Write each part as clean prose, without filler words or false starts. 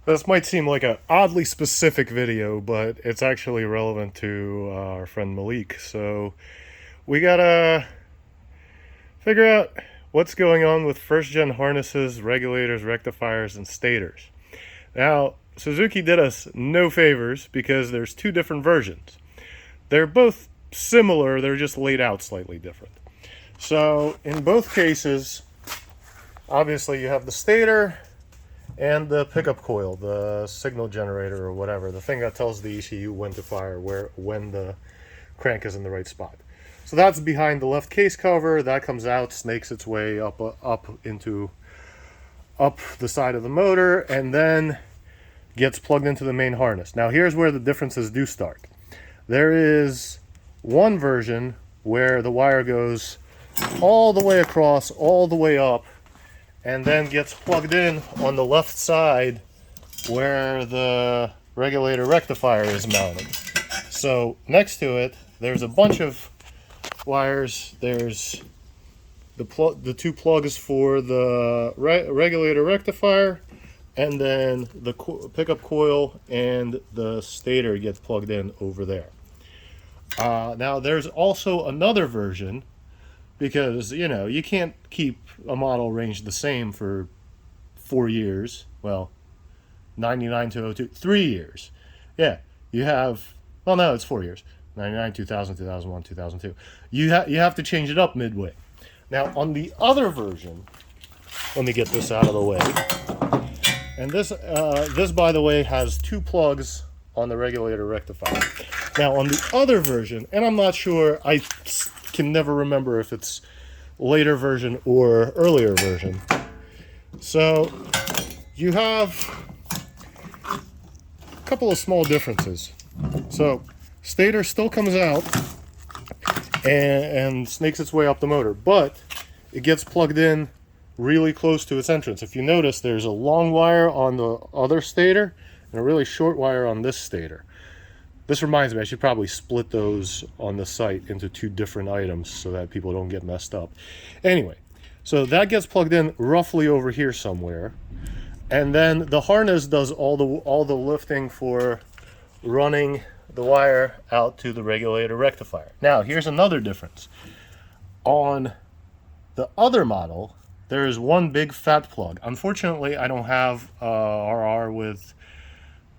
This might seem like an oddly specific video, but it's actually relevant to our friend Malik. So we gotta figure out what's going on with first-gen harnesses, regulators, rectifiers, and stators. Now, Suzuki did us no favors because there's two different versions. They're both similar, they're just laid out slightly different. So in both cases, obviously you have the stator and the pickup coil, the signal generator or whatever, the thing that tells the ECU when to fire, when the crank is in the right spot. So that's behind the left case cover. That comes out, snakes its way up the side of the motor, and then gets plugged into the main harness. Now here's where the differences do start. There is one version where the wire goes all the way across, all the way up, and then gets plugged in on the left side where the regulator rectifier is mounted. So next to it, there's a bunch of wires. There's the two plugs for the regulator rectifier, and then the pickup coil and the stator gets plugged in over there. Now there's also another version, because you can't keep a model range the same for 4 years. Well, 99 to 02, 3 years. Yeah, you have, well, no, it's 4 years. 99, 2000, 2001, 2002. You have to change it up midway. Now on the other version, let me get this out of the way. And this by the way has two plugs on the regulator rectifier. Now on the other version, and I'm not sure, I can never remember if it's later version or earlier version. So you have a couple of small differences. So stator still comes out and snakes its way up the motor, but it gets plugged in really close to its entrance. If you notice, there's a long wire on the other stator and a really short wire on this stator. This reminds me, I should probably split those on the site into two different items so that people don't get messed up. Anyway, so that gets plugged in roughly over here somewhere, and then the harness does all the lifting for running the wire out to the regulator rectifier. Now, here's another difference. On the other model, there is one big fat plug. Unfortunately, I don't have RR with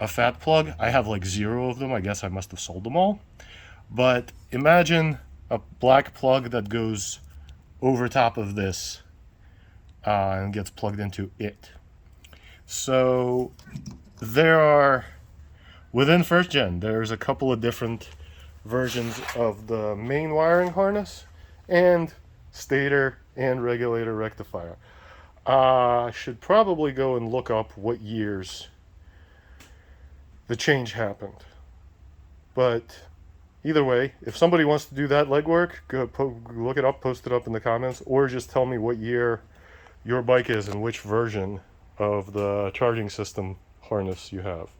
a fat plug. I have like 0 of them. I guess I must have sold them all. But imagine a black plug that goes over top of this and gets plugged into it. So there are, within first gen, there's a couple of different versions of the main wiring harness and stator and regulator rectifier. I should probably go and look up what years the change happened. But either way, if somebody wants to do that legwork, go look it up, post it up in the comments, or just tell me what year your bike is and which version of the charging system harness you have.